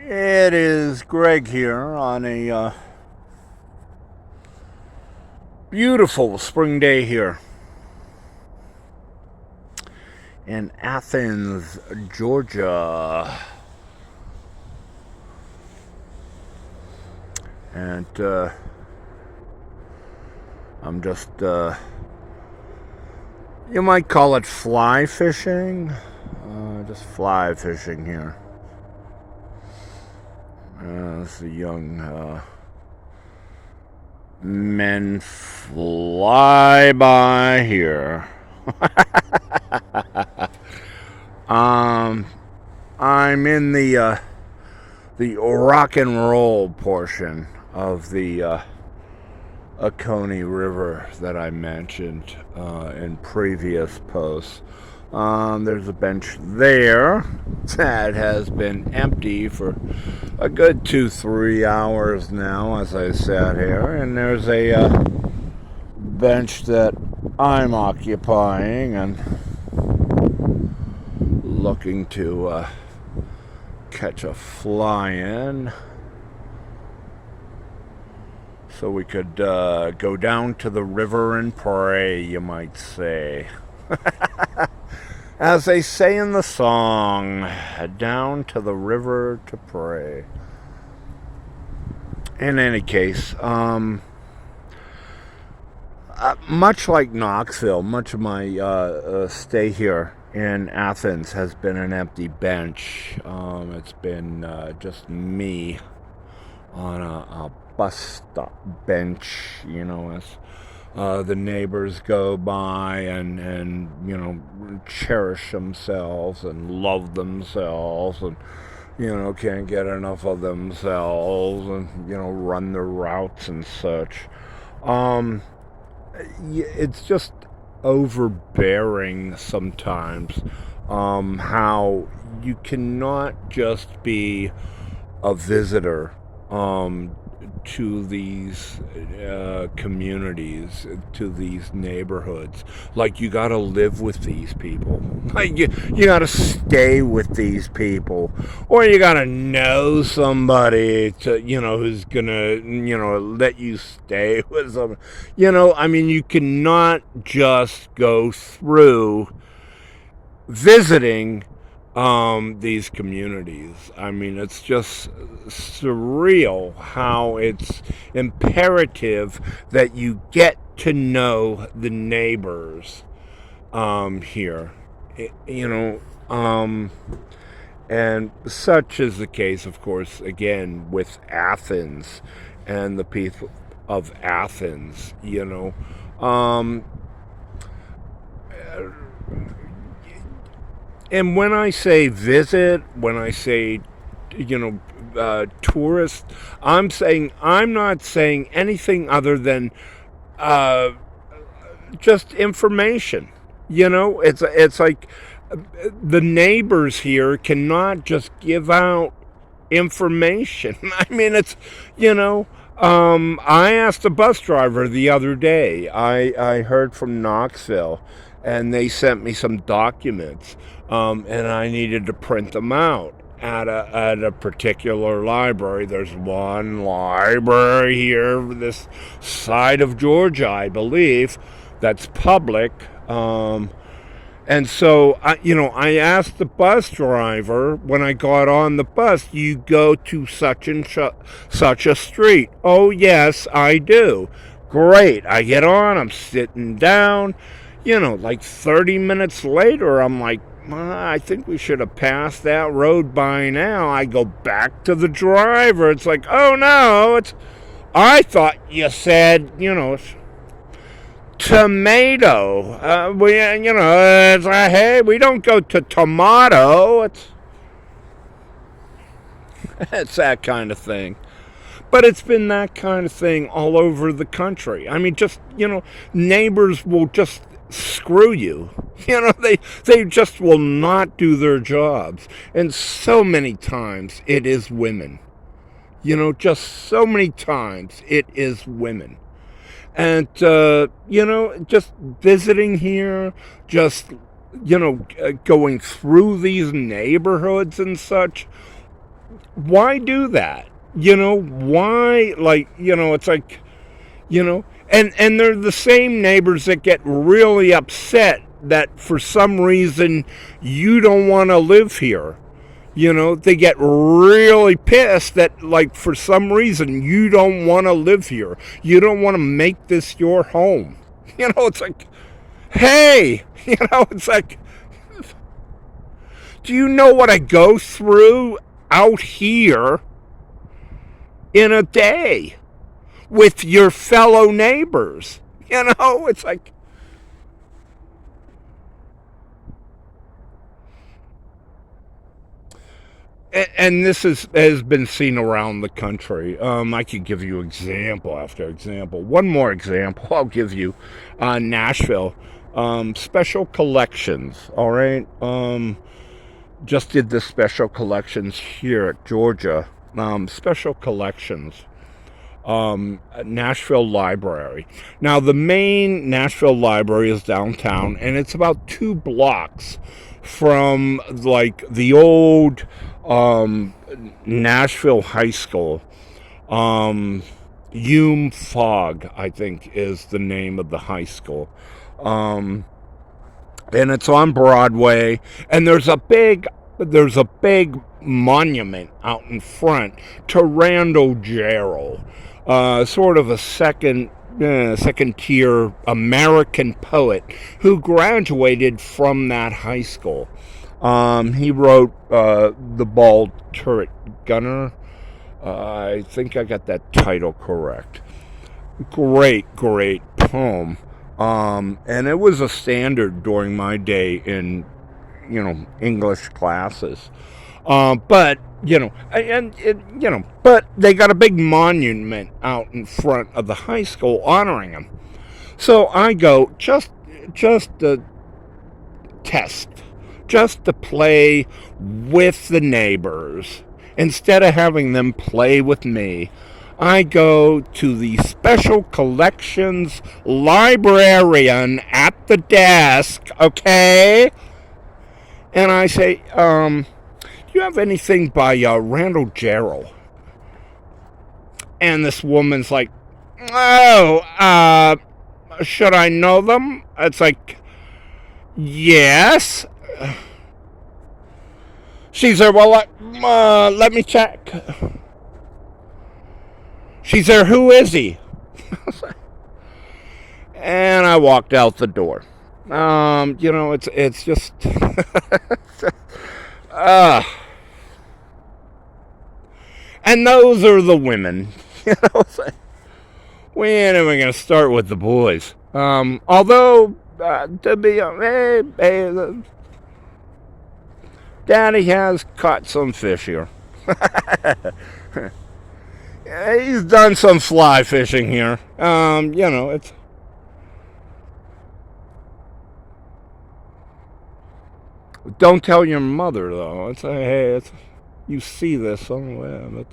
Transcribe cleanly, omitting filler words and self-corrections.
It is Greg here on a beautiful spring day here in Athens, Georgia. And I'm just, you might call it fly fishing. Just fly fishing here. As the young men fly by here. I'm in the rock and roll portion of the Oconee River that I mentioned in previous posts. There's a bench there that has been empty for a good 2-3 hours now as I sat here, and there's a bench that I'm occupying and looking to catch a fly in so we could go down to the river and pray, you might say. As they say in the song, down to the river to pray. In any case, much like Knoxville, much of my stay here in Athens has been an empty bench. It's been just me on a bus stop bench, as the neighbors go by and cherish themselves and love themselves and can't get enough of themselves and run their routes and such. It's just overbearing sometimes, how you cannot just be a visitor to these communities, to these neighborhoods. Like, you gotta live with these people. Like, you gotta stay with these people. Or you gotta know somebody to, who's gonna, let you stay with them. You cannot just go through visiting these communities. It's just surreal how it's imperative that you get to know the neighbors here. And such is the case, of course, again, with Athens and the people of Athens, And when I say visit, when I say, tourist, I'm not saying anything other than just information. It's like the neighbors here cannot just give out information. I asked a bus driver the other day. I heard from Knoxville, and they sent me some documents, and I needed to print them out at a particular library. There's one library here, this side of Georgia, I believe, that's public. And so, I asked the bus driver when I got on the bus, you go to such and such a street? Oh, yes, I do. Great. I get on, I'm sitting down. Like 30 minutes later, I'm like, I think we should have passed that road by now. I go back to the driver. It's like, oh, no, I thought you said, tomato. It's like, hey, we don't go to tomato. It's that kind of thing. But it's been that kind of thing all over the country. Neighbors will just screw you. They just will not do their jobs. And so many times it is women. Just so many times it is women. And, just visiting here, just, going through these neighborhoods and such, Why do that? Why, like, it's like, and they're the same neighbors that get really upset that for some reason you don't want to live here. They get really pissed that, like, for some reason you don't want to live here. You don't want to make this your home. It's like, hey, it's like, do you know what I go through out here in a day with your fellow neighbors? It's like, and this has been seen around the country. I could give you example after example. One more example I'll give you. Nashville, special collections. All right. Just did the special collections here at Georgia. Special collections. Nashville Library. Now, the main Nashville Library is downtown, and it's about 2 blocks from, like, the old Nashville High School. Hume Fogg, I think, is the name of the high school. And it's on Broadway, and there's a big monument out in front to Randall Jarrell, sort of a second tier American poet who graduated from that high school. He wrote The Bald Turret Gunner. I think I got that title correct. Great poem. And it was a standard during my day in, English classes. But, but they got a big monument out in front of the high school honoring him. So I go just to test, just to play with the neighbors instead of having them play with me. I go to the special collections librarian at the desk, okay? And I say, do you have anything by Randall Jarrell? And this woman's like, oh, should I know them? It's like, yes. She's there, well, let me check. She's there, who is he? And I walked out the door. It's just, and those are the women. We ain't even gonna start with the boys. Although, to be, Daddy has caught some fish here. He's done some fly fishing here. It's. Don't tell your mother, though. Hey, you see this on the web.